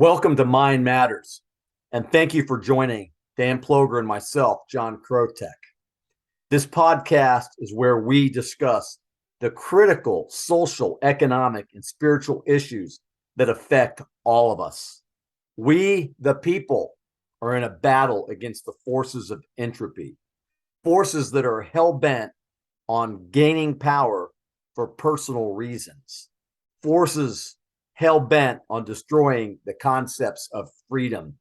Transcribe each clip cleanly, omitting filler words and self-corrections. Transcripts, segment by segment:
Welcome to Mind Matters, and thank you for joining Dan Ploger and myself, John Krotek. This podcast is where we discuss the critical social, economic, and spiritual issues that affect all of us. We, the people, are in a battle against the forces of entropy, forces that are hell-bent on gaining power for personal reasons, forces hell-bent on destroying the concepts of freedom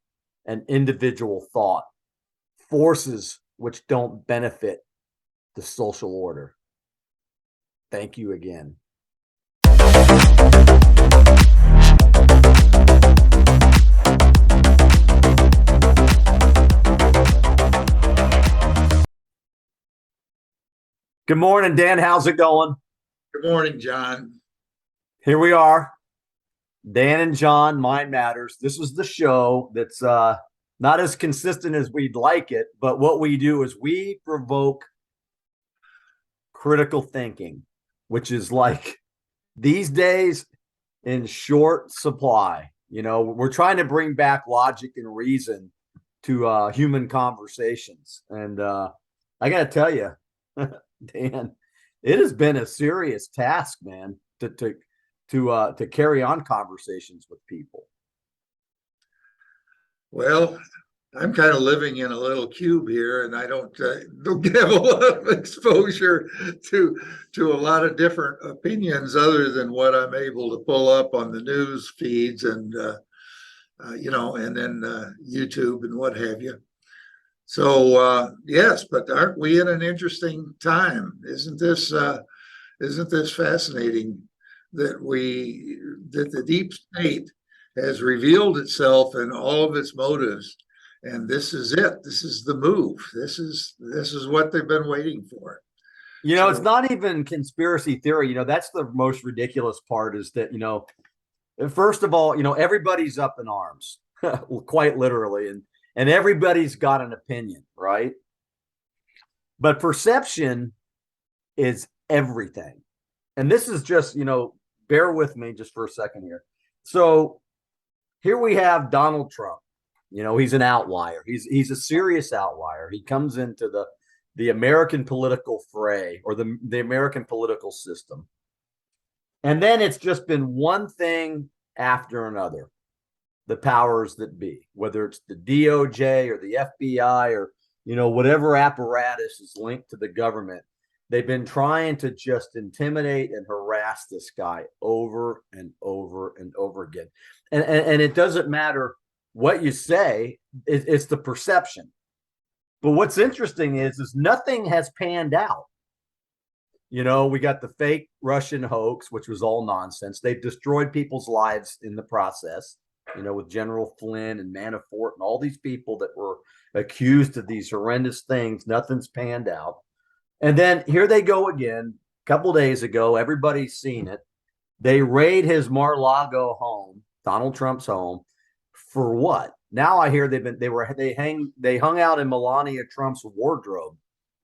and individual thought, forces which don't benefit the social order. Thank you again. Good morning, Dan. How's it going? Good morning, John. Here we are. Dan and John, Mind Matters. This is the show that's not as consistent as we'd like it, but what we do is we provoke critical thinking, which is like these days in short supply. You know, we're trying to bring back logic and reason to human conversations. And I got to tell you, Dan, it has been a serious task, man, to carry on conversations with people. Well, I'm kind of living in a little cube here, and I don't have a lot of exposure to a lot of different opinions other than what I'm able to pull up on the news feeds and and then YouTube and what have you. So yes, but aren't we in an interesting time? Isn't this fascinating that the deep state has revealed itself in all of its motives, and this is it. This is the move. This is what they've been waiting for. You know, it's not even conspiracy theory. You know, that's the most ridiculous part is that, you know, first of all, you know, everybody's up in arms, quite literally, and everybody's got an opinion, right? But perception is everything. And this is just, you know, bear with me just for a second here. So here we have Donald Trump. You know, he's an outlier. He's a serious outlier. He comes into the American political fray or the American political system. And then it's just been one thing after another. The powers that be, whether it's the DOJ or the FBI or, you know, whatever apparatus is linked to the government, they've been trying to just intimidate and harass this guy over and over and over again. And it doesn't matter what you say, it's the perception. But what's interesting is nothing has panned out. You know, we got the fake Russian hoax, which was all nonsense. They've destroyed people's lives in the process, you know, with General Flynn and Manafort and all these people that were accused of these horrendous things. Nothing's panned out. And then here they go again. A couple days ago, everybody's seen it. They raid his Mar-a-Lago home, Donald Trump's home, for what? Now I hear they hung out in Melania Trump's wardrobe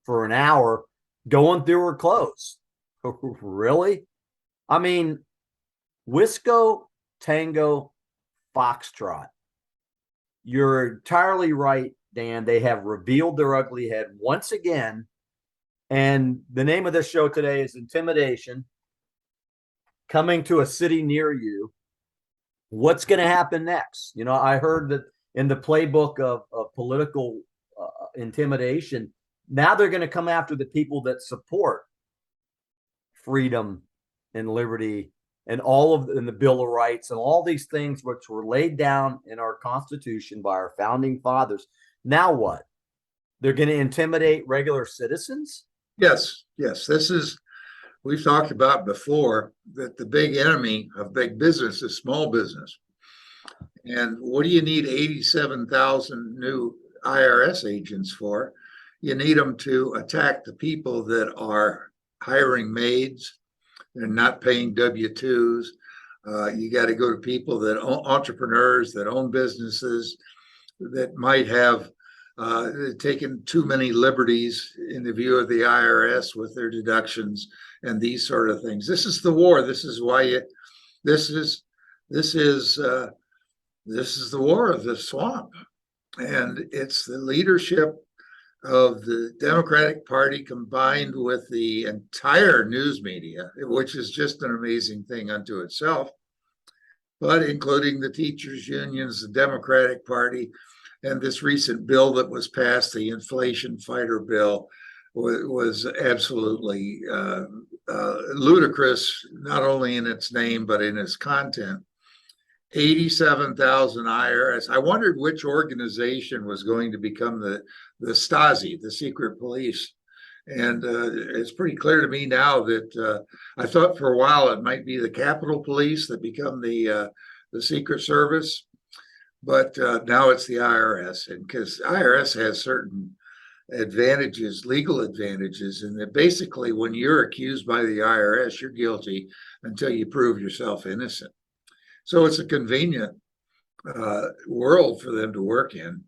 for an hour, going through her clothes. Really? I mean, Wisco, Tango, Foxtrot. You're entirely right, Dan. They have revealed their ugly head once again. And the name of this show today is Intimidation, coming to a city near you. What's going to happen next? You know, I heard that in the playbook of political intimidation, now they're going to come after the people that support freedom and liberty and in the Bill of Rights and all these things which were laid down in our Constitution by our founding fathers. Now what? They're going to intimidate regular citizens? Yes. We've talked about before that the big enemy of big business is small business. And what do you need 87,000 new IRS agents for? You need them to attack the people that are hiring maids and not paying W-2s. You got to go to people that entrepreneurs that own businesses that might have taken too many liberties in the view of the IRS with their deductions and these sort of things. This is the war. This is why this is this is the war of the swamp. And it's the leadership of the Democratic Party combined with the entire news media, which is just an amazing thing unto itself, but including the teachers' unions, the Democratic Party, and this recent bill that was passed, the inflation fighter bill, was absolutely ludicrous, not only in its name, but in its content. 87,000 IRS. I wondered which organization was going to become the Stasi, the secret police. And it's pretty clear to me now that I thought for a while it might be the Capitol Police that become the Secret Service, but now it's the IRS, and because IRS has certain advantages, legal advantages, and that basically when you're accused by the IRS, you're guilty until you prove yourself innocent. So it's a convenient world for them to work in.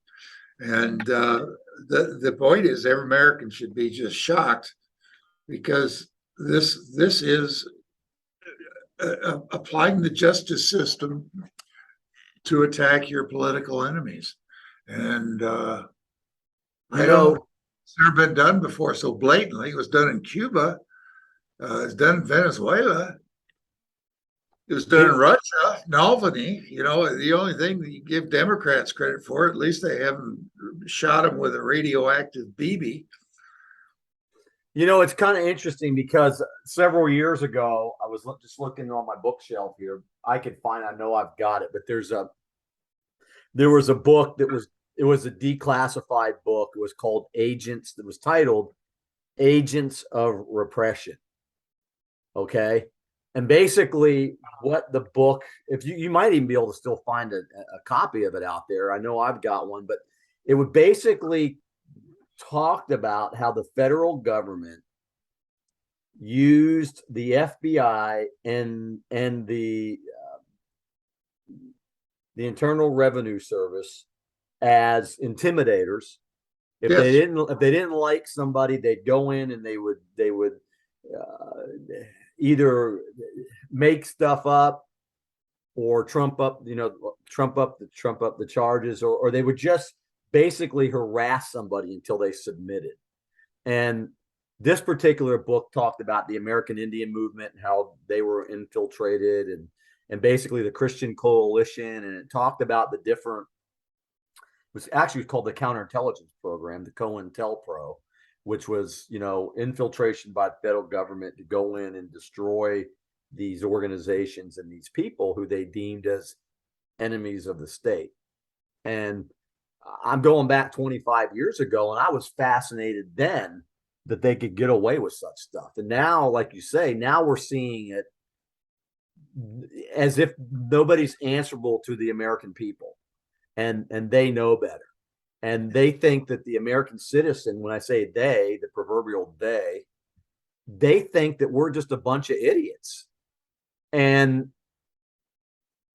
And the point is, every American should be just shocked, because this is applying the justice system to attack your political enemies. And I don't. It's never been done before so blatantly. It was done in Cuba. It's done in Venezuela. It was done in Russia, Navalny. You know, the only thing that you give Democrats credit for, at least they haven't shot him with a radioactive BB. You know, it's kind of interesting because several years ago, I was just looking on my bookshelf here. I know I've got it, but there was a book it was a declassified book. It was called Agents, that was titled Agents of Repression. Okay. And basically what the book, if you might even be able to still find a copy of it out there. I know I've got one, but it would basically talked about how the federal government used the FBI and the Internal Revenue Service as intimidators. If Yes. they didn't like somebody, they'd go in and they would either make stuff up or trump up the charges, or they would just basically harass somebody until they submitted. And this particular book talked about the American Indian movement and how they were infiltrated, and basically the Christian Coalition, and it talked about the different, it was actually called the Counterintelligence Program, the COINTELPRO, which was, infiltration by the federal government to go in and destroy these organizations and these people who they deemed as enemies of the state. And I'm going back 25 years ago, and I was fascinated then that they could get away with such stuff. And now, like you say, now we're seeing it as if nobody's answerable to the American people, and they know better. And they think that the American citizen, when I say they, the proverbial they think that we're just a bunch of idiots. And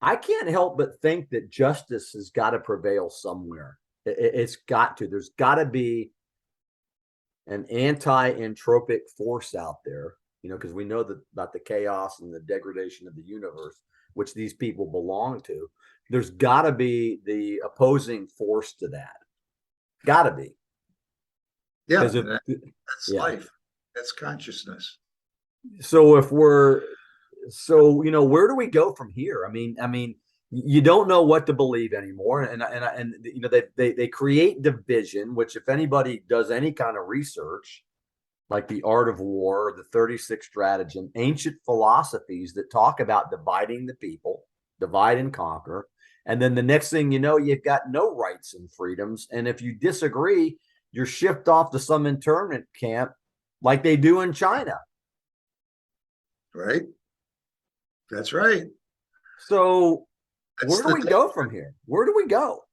I can't help but think that justice has got to prevail somewhere. It's got to. There's got to be an anti-entropic force out there, because we know that about the chaos and the degradation of the universe, which these people belong to. There's got to be the opposing force to that. Got to be. Yeah, that's life. That's consciousness. So where do we go from here? I mean, you don't know what to believe anymore, and they create division. Which, if anybody does any kind of research, like the Art of War or the 36 Stratagem, ancient philosophies that talk about dividing the people, divide and conquer, and then the next thing you know, you've got no rights and freedoms, and if you disagree, you're shipped off to some internment camp, like they do in China. Right. That's right. So where do we go from here? Where do we go?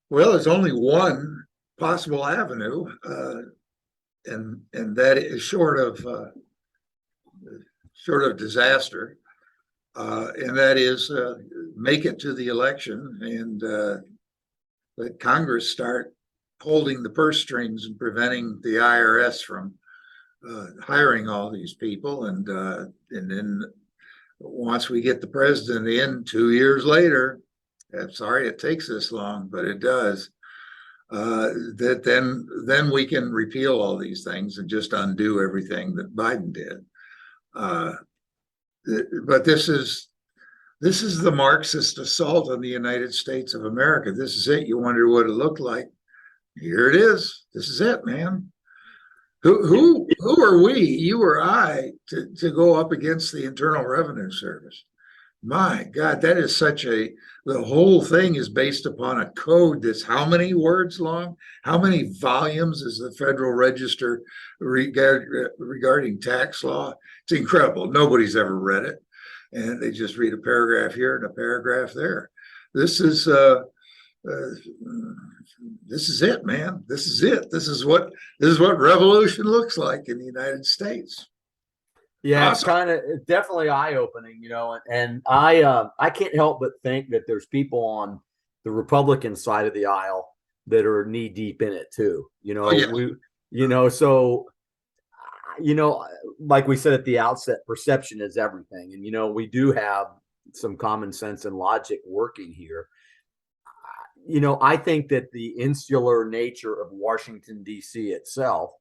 Well, there's only one possible avenue, and that is short of disaster, and that is make it to the election and let Congress start holding the purse strings and preventing the IRS from hiring all these people, and then once we get the president in 2 years later, I'm sorry it takes this long, but it does. That then we can repeal all these things and just undo everything that Biden did. Uh, but this is the Marxist assault on the United States of America. This is it. You wonder what it looked like. Here it is. This is it, man. Who are we, you or I, to go up against the Internal Revenue Service? My God, that is the whole thing is based upon a code that's how many words long? How many volumes is the Federal Register regarding tax law? It's incredible. Nobody's ever read it. And they just read a paragraph here and a paragraph there. This is this is it, man. This is it. This is what revolution looks like in the United States. Yeah, it's Awesome. definitely eye-opening, and I can't help but think that there's people on the Republican side of the aisle that are knee deep in it too. Oh yeah. So like we said at the outset, perception is everything, and we do have some common sense and logic working here. I think that the insular nature of Washington, D.C. itself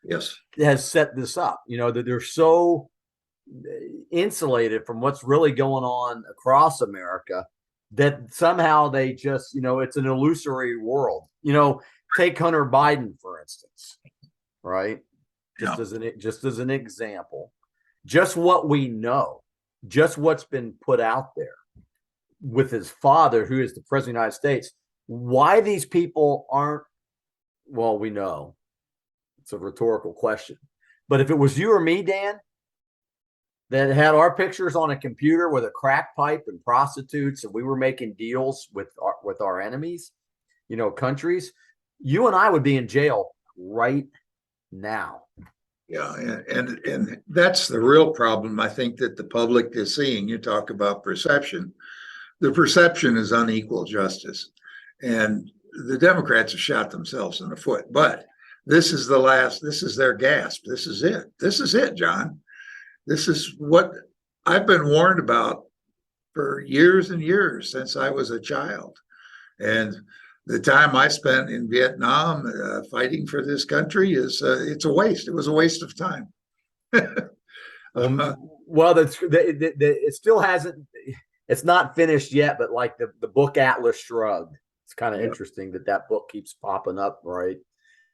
Yes. has set this up, that they're so insulated from what's really going on across America that somehow they just, it's an illusory world. Take Hunter Biden, for instance, right? Yeah. Just as an example, just what we know, just what's been put out there with his father, who is the president of the United States. Why these people aren't, well, we know. It's a rhetorical question. But if it was you or me, Dan, that had our pictures on a computer with a crack pipe and prostitutes, and we were making deals with our enemies, countries, you and I would be in jail right now. Yeah, and that's the real problem I think that the public is seeing. You talk about perception. The perception is unequal justice. And the Democrats have shot themselves in the foot. But this is their gasp. This is it. This is it, John. This is what I've been warned about for years and years since I was a child. And the time I spent in Vietnam fighting for this country it's a waste. It was a waste of time. Well, it still hasn't. It's not finished yet, but like the book Atlas Shrugged, it's kind of interesting that book keeps popping up, right?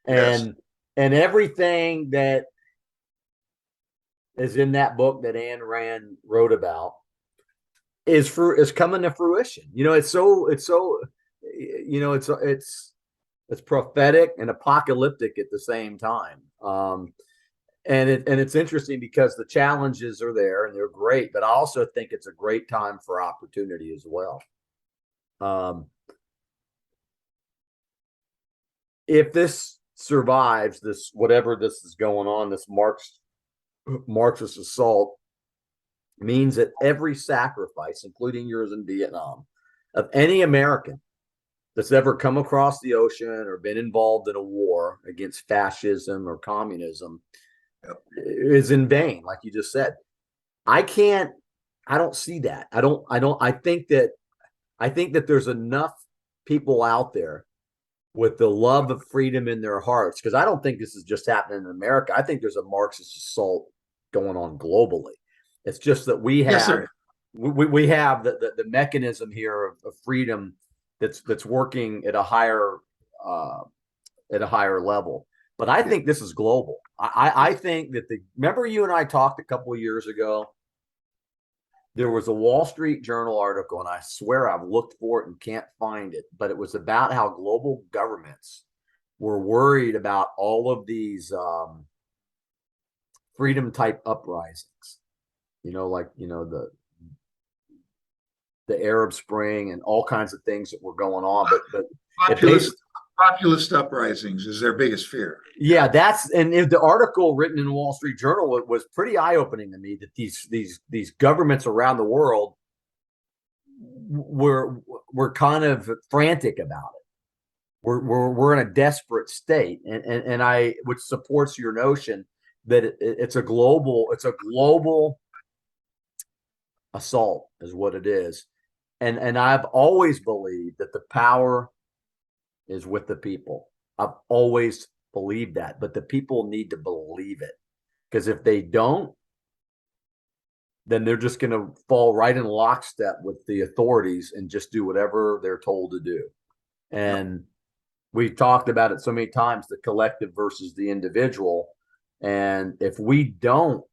Yes. And everything that is in that book that Ayn Rand wrote about is coming to fruition. It's prophetic and apocalyptic at the same time. And it's interesting because the challenges are there and they're great, but I also think it's a great time for opportunity as well. If this survives, this whatever this is going on, this Marxist assault means that every sacrifice, including yours in Vietnam, of any American that's ever come across the ocean or been involved in a war against fascism or communism is in vain, like you just said. I don't see that. I think that there's enough people out there with the love of freedom in their hearts, because I don't think this is just happening in America. I think there's a Marxist assault going on globally. It's just that we have we have the mechanism here of freedom that's working at a higher level. But I think this is global. I think that remember you and I talked a couple of years ago. There was a Wall Street Journal article, and I swear I've looked for it and can't find it, but it was about how global governments were worried about all of these freedom type uprisings. The Arab Spring and all kinds of things that were going on. But populist uprisings is their biggest fear. Yeah, and the article written in the Wall Street Journal was pretty eye-opening to me, that these governments around the world were kind of frantic about it. We're in a desperate state, and which supports your notion that it's a global assault is what it is. And I've always believed that the power is with the people. I've always believed that, but the people need to believe it, because if they don't, then they're just going to fall right in lockstep with the authorities and just do whatever they're told to do. And we talked about it so many times, the collective versus the individual. And if we don't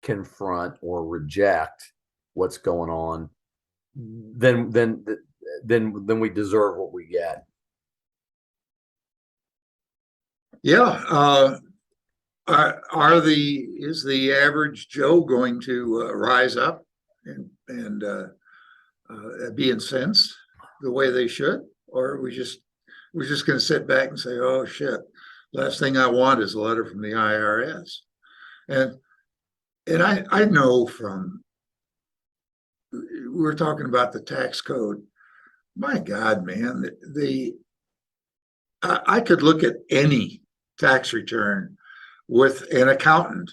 confront or reject what's going on, then we deserve what we get. Yeah. Is the average Joe going to rise up and be incensed the way they should, or are we're just going to sit back and say, "Oh shit, last thing I want is a letter from the IRS." And I know from we're talking about the tax code. My God, man, I could look at any tax return with an accountant,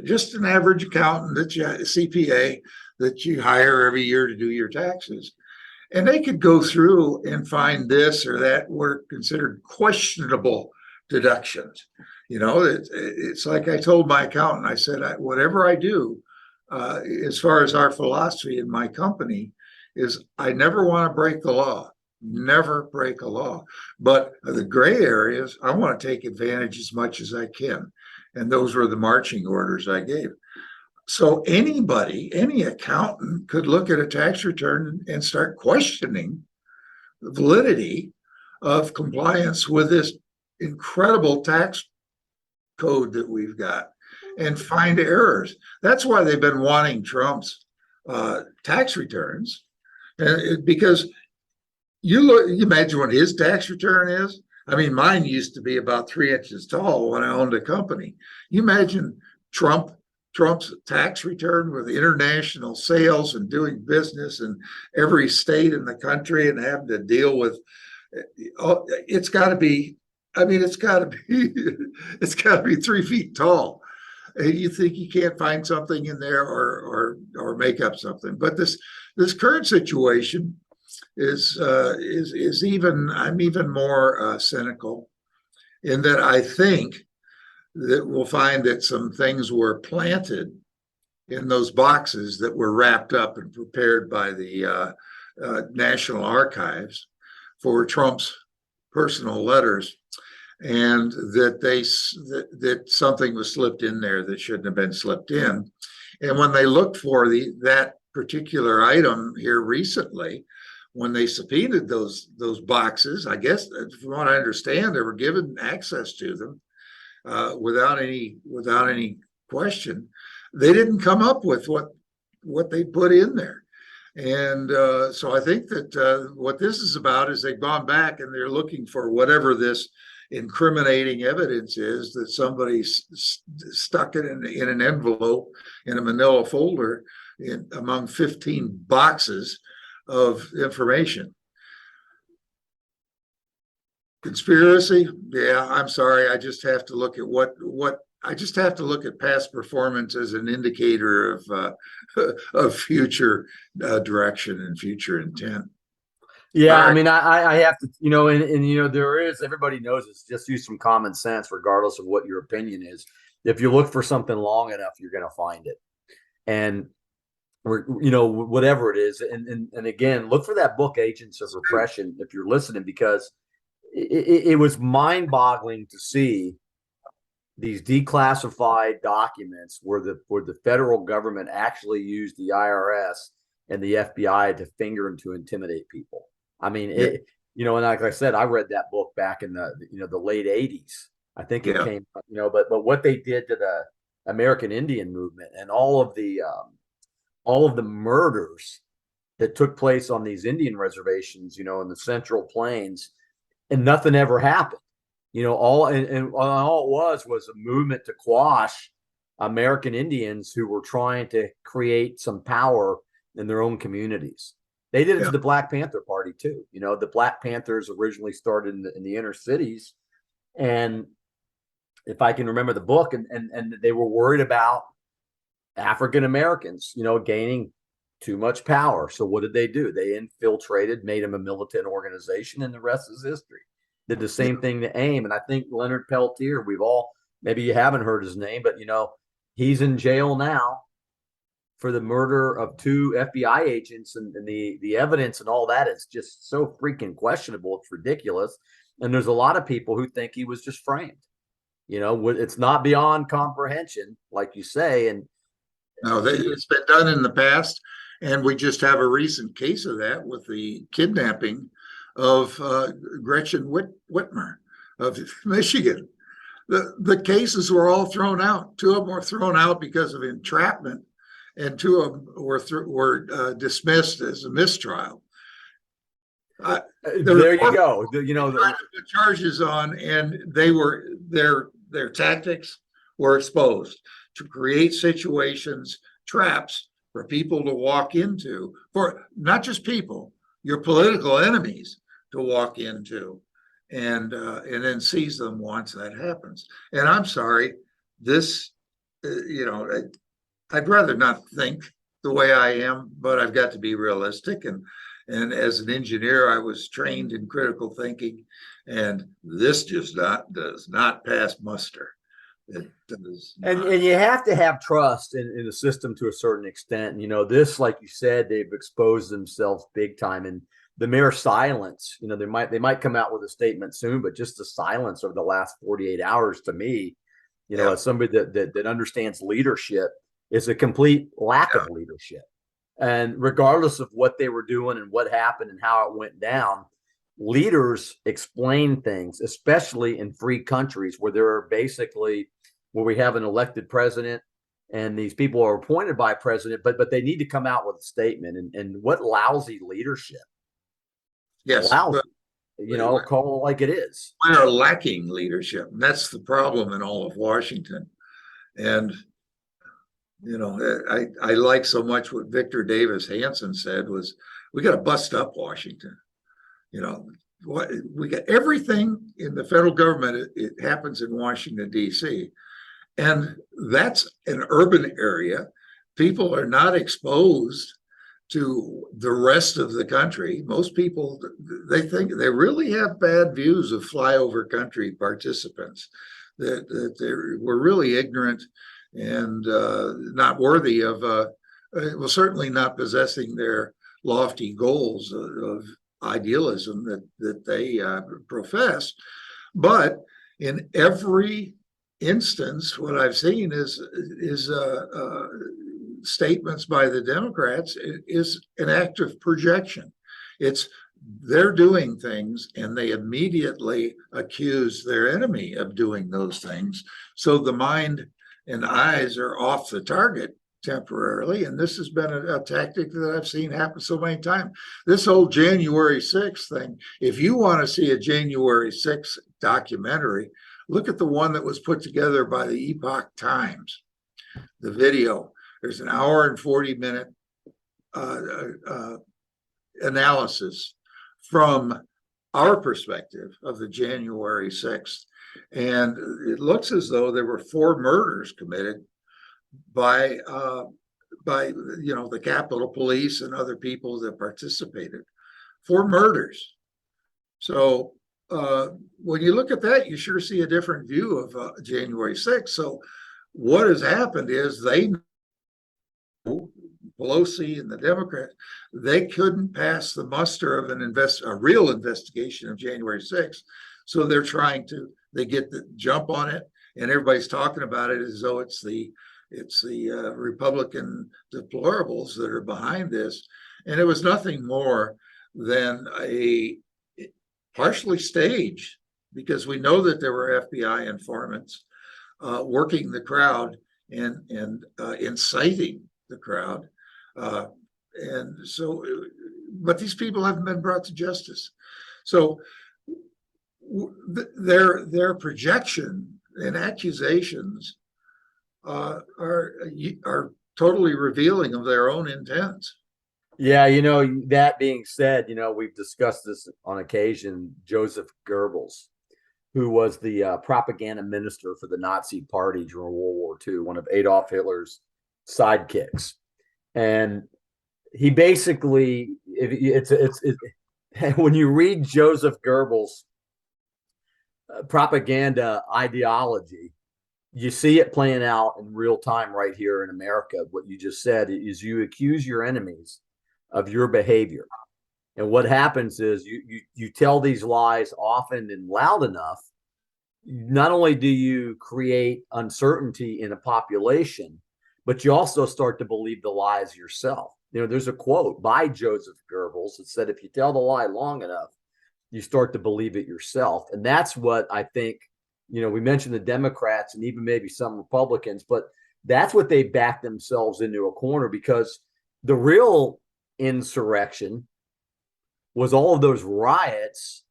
just an average accountant that you CPA that you hire every year to do your taxes. And they could go through and find this or that were considered questionable deductions. It's like I told my accountant, I said, whatever I do, as far as our philosophy in my company, is I never want to break the law, never break a law. But the gray areas, I want to take advantage as much as I can. And those were the marching orders I gave. So anybody, any accountant could look at a tax return and start questioning the validity of compliance with this incredible tax code that we've got and find errors. That's why they've been wanting Trump's tax returns, because you imagine what his tax return is. I mean, mine used to be about 3 inches tall when I owned a company. You imagine Trump's tax return with international sales and doing business in every state in the country and having to deal with. It's got to be. I mean, it's got to be. It's got to be 3 feet tall. You think you can't find something in there or make up something? But this current situation is even. I'm even more cynical in that I think that we'll find that some things were planted in those boxes that were wrapped up and prepared by the National Archives for Trump's personal letters, and that something was slipped in there that shouldn't have been slipped in. And when they looked for that particular item here recently, when they subpoenaed those boxes, I guess from what I understand, they were given access to them without any question. They didn't come up with what they put in there. And so I think that what this is about is they've gone back and they're looking for whatever this incriminating evidence is that somebody stuck it in an envelope in a manila folder among 15 boxes of information. Conspiracy? Yeah, I'm sorry. I just have to look at I just have to look at past performance as an indicator of future direction and future intent. Yeah, Right. I mean, I have to, and there is, everybody knows it's just use some common sense, regardless of what your opinion is. If you look for something long enough, you're going to find it. And whatever it is. And again, look for that book, Agents of Repression, if you're listening, because it was mind boggling to see these declassified documents where the federal government actually used the IRS and the FBI to finger and to intimidate people. I mean, and like I said, I read that book back in the late 80s. I think it came, but what they did to the American Indian movement and all of the murders that took place on these Indian reservations, in the Central Plains, and nothing ever happened. All it was a movement to quash American Indians who were trying to create some power in their own communities. They did it to the Black Panther Party too. The Black Panthers originally started in the inner cities, and if I can remember the book, and they were worried about African Americans, gaining too much power. So what did they do? They infiltrated, made him a militant organization, and the rest is history. Did the same thing to AIM. And I think Leonard Peltier, we've all, maybe you haven't heard his name, but he's in jail now for the murder of 2 FBI agents, and the evidence and all that is just so freaking questionable. It's ridiculous. And there's a lot of people who think he was just framed. It's not beyond comprehension, like you say. And no, it's been done in the past, and we just have a recent case of that with the kidnapping of Gretchen Whitmer of Michigan. The cases were all thrown out. 2 of them were thrown out because of entrapment, and 2 of them were dismissed as a mistrial. There you go. The charges on, and their tactics were exposed to create situations, traps for people to walk into, for not just people, your political enemies to walk into, and then seize them once that happens. And I'm sorry, this, I'd rather not think the way I am, but I've got to be realistic. And as an engineer, I was trained in critical thinking, and this just does not pass muster. It does not. And you have to have trust in the system to a certain extent. This, like you said, they've exposed themselves big time, and the mere silence, they might come out with a statement soon, but just the silence over the last 48 hours to me, as somebody that understands leadership, is a complete lack of leadership. And regardless of what they were doing and what happened and how it went down, leaders explain things, especially in free countries where we have an elected president and these people are appointed by president, but they need to come out with a statement. And what lousy leadership. Yes. Lousy, call it like it is. We are lacking leadership. And that's the problem in all of Washington. And I like so much what Victor Davis Hanson said was, we got to bust up Washington. We got everything in the federal government. It happens in Washington, D.C. And that's an urban area. People are not exposed to the rest of the country. Most people, they think they really have bad views of flyover country participants, that we're really ignorant and not worthy of, certainly not possessing their lofty goals of idealism that they profess. But in every instance, what I've seen is statements by the Democrats is an act of projection. They're doing things and they immediately accuse their enemy of doing those things. So the mind and eyes are off the target temporarily. And this has been a tactic that I've seen happen so many times. This whole January 6th thing, if you want to see a January 6th documentary, look at the one that was put together by the Epoch Times, the video. There's an hour and 40-minute analysis from our perspective of the January 6th. And it looks as though there were 4 murders committed by the Capitol Police and other people that participated. 4 murders. So when you look at that, you sure see a different view of January 6th. So what has happened is Pelosi and the Democrats, they couldn't pass the muster of a real investigation of January 6th. So they get the jump on it, and everybody's talking about it as though it's the Republican deplorables that are behind this. And it was nothing more than a partially staged, because we know that there were FBI informants working the crowd and inciting the crowd. And so, but these people haven't been brought to justice. So their projection and accusations are totally revealing of their own intents. Yeah, that being said, we've discussed this on occasion. Joseph Goebbels, who was the propaganda minister for the Nazi Party during World War II, one of Adolf Hitler's sidekicks. And he basically, when you read Joseph Goebbels' propaganda ideology, you see it playing out in real time right here in America. What you just said is you accuse your enemies of your behavior. And what happens is you tell these lies often and loud enough. Not only do you create uncertainty in a population, but you also start to believe the lies yourself. There's a quote by Joseph Goebbels that said, if you tell the lie long enough, you start to believe it yourself. And that's what I think, we mentioned the Democrats and even maybe some Republicans, but that's what they back themselves into a corner, because the real insurrection was all of those riots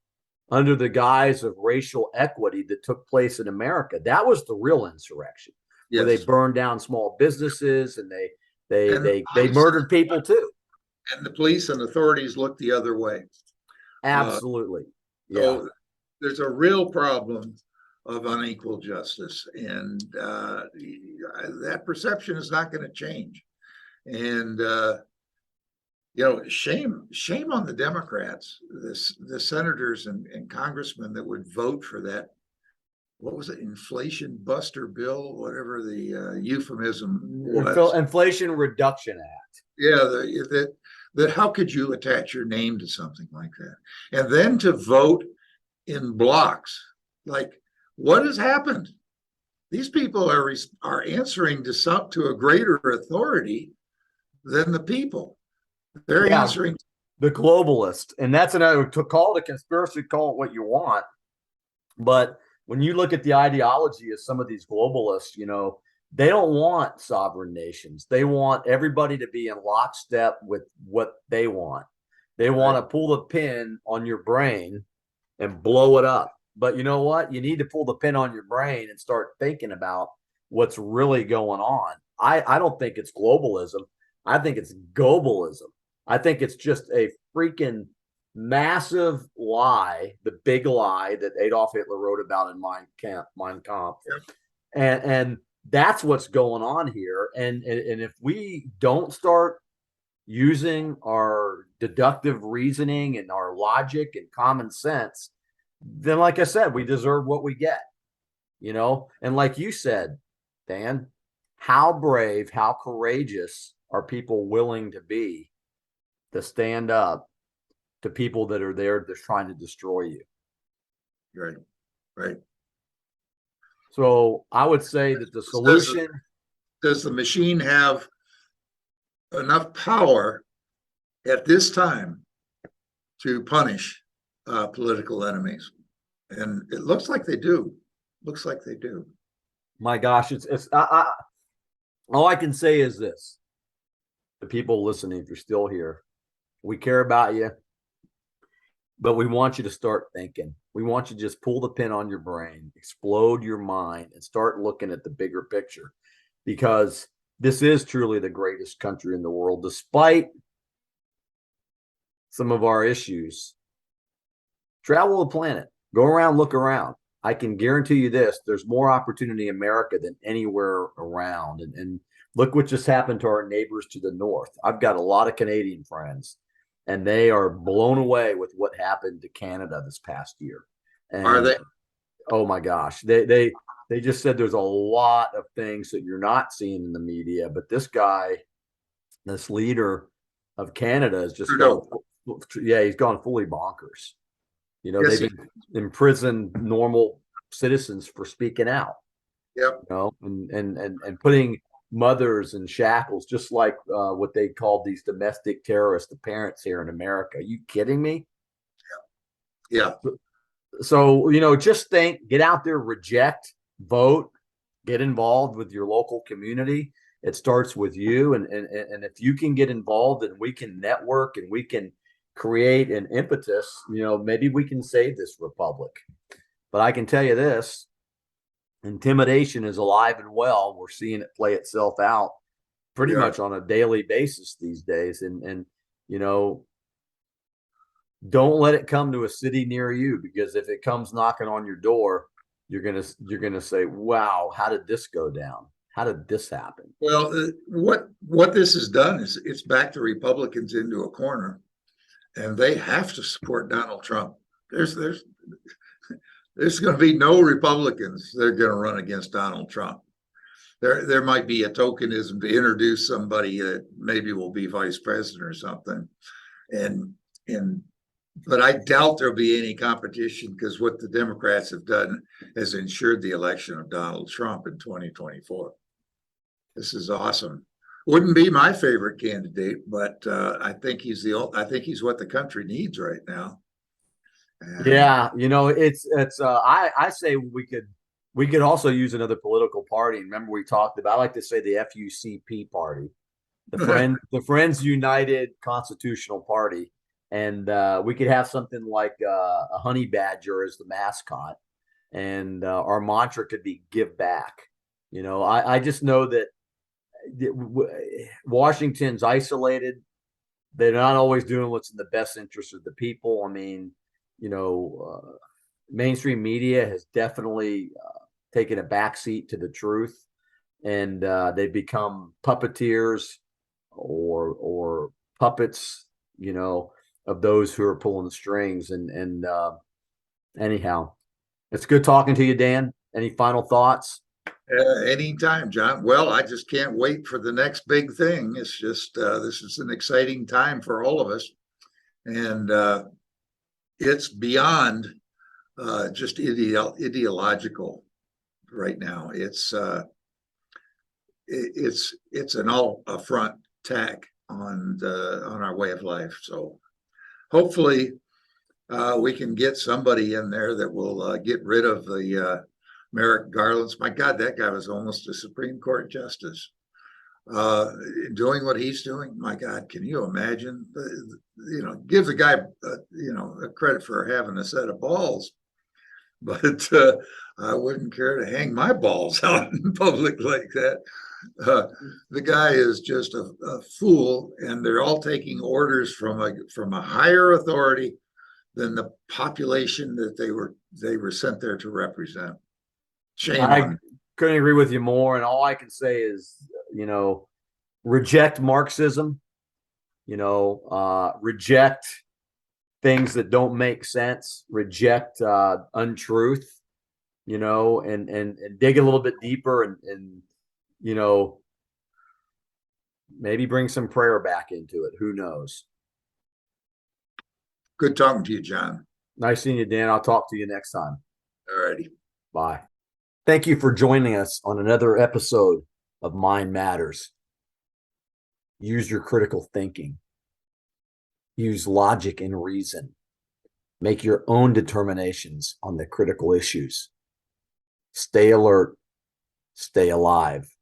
under the guise of racial equity that took place in America. That was the real insurrection, where they burned down small businesses and they murdered people too. And the police and authorities looked the other way. Absolutely. So there's a real problem of unequal justice, and that perception is not going to change. And shame on the Democrats, the senators and congressmen that would vote for that. What was it? Inflation Buster Bill, whatever the euphemism was. Inflation Reduction Act. Yeah, that how could you attach your name to something like that? And then to vote in blocks. Like, what has happened? These people are answering to a greater authority than the people. They're answering the globalist. And that's another, to call it a conspiracy, call it what you want. But when you look at the ideology of some of these globalists, they don't want sovereign nations. They want everybody to be in lockstep with what they want. They want to pull the pin on your brain and blow it up. But you know what? You need to pull the pin on your brain and start thinking about what's really going on. I don't think it's globalism. I think it's Goebbelism. I think it's just a freaking massive lie, the big lie that Adolf Hitler wrote about in Mein Kampf. And that's what's going on here. And if we don't start using our deductive reasoning and our logic and common sense, then, like I said, we deserve what we get, And like you said, Dan, how brave, how courageous are people willing to be to stand up to people that are there that's trying to destroy you? Right. So I would say that the solution. Does the machine have enough power at this time to punish political enemies? And it looks like they do. My gosh, all I can say is this. The people listening, if you're still here, we care about you, but we want you to start thinking. We want you to just pull the pin on your brain, explode your mind, and start looking at the bigger picture, because this is truly the greatest country in the world, despite some of our issues. Travel the planet, go around, look around. I can guarantee you this: there's more opportunity in America than anywhere around. And look what just happened to our neighbors to the north. I've got a lot of Canadian friends, and they are blown away with what happened to Canada this past year. And, are they? Oh my gosh. They just said there's a lot of things that you're not seeing in the media, but this guy, this leader of Canada, is just he's gone fully bonkers. They've imprisoned normal citizens for speaking out. Yep. And putting mothers in shackles, just like what they called these domestic terrorists, the parents here in America. Are you kidding me? Yeah. So, just think, get out there, reject, vote, get involved with your local community. It starts with you. And if you can get involved and we can network and we can create an impetus, maybe we can save this republic. But I can tell you this: intimidation is alive and well. We're seeing it play itself out pretty much on a daily basis these days. And don't let it come to a city near you, because if it comes knocking on your door, you're gonna say, wow, how did this go down? how did this happen? Well, what this has done is it's backed the Republicans into a corner, and they have to support Donald Trump. There's going to be no Republicans that are going to run against Donald Trump. There might be a tokenism to introduce somebody that maybe will be vice president or something, and but I doubt there'll be any competition, because what the Democrats have done has ensured the election of Donald Trump in 2024. This is awesome. Wouldn't be my favorite candidate, but I think he's what the country needs right now. And Yeah, I say we could also use another political party. Remember, we talked about, I like to say, the FUCP party, the Friends United Constitutional Party. And we could have something like a honey badger as the mascot, and our mantra could be "give back." I just know that Washington's isolated. They're not always doing what's in the best interest of the people. I mean, mainstream media has definitely taken a backseat to the truth, and they've become puppeteers or puppets, of those who are pulling the strings. And anyhow, it's good talking to you, Dan. Any final thoughts? anytime, John. Well, I just can't wait for the next big thing. It's just this is an exciting time for all of us, and it's beyond just ideological right now. It's an all front attack on our way of life. So hopefully we can get somebody in there that will get rid of the Merrick Garland's. My God, that guy was almost a Supreme Court justice. Doing what he's doing, my God, can you imagine? Give the guy, a credit for having a set of balls, but I wouldn't care to hang my balls out in public like that. The guy is just a fool, and they're all taking orders from a higher authority than the population that they were sent there to represent. Shame on them. Couldn't agree with you more. And all I can say is, reject Marxism, reject things that don't make sense, reject untruth, and dig a little bit deeper and maybe bring some prayer back into it. Who knows? Good talking to you, John. Nice seeing you, Dan. I'll talk to you next time. All righty. Bye. Thank you for joining us on another episode of Mind Matters. Use your critical thinking. Use logic and reason. Make your own determinations on the critical issues. Stay alert. Stay alive.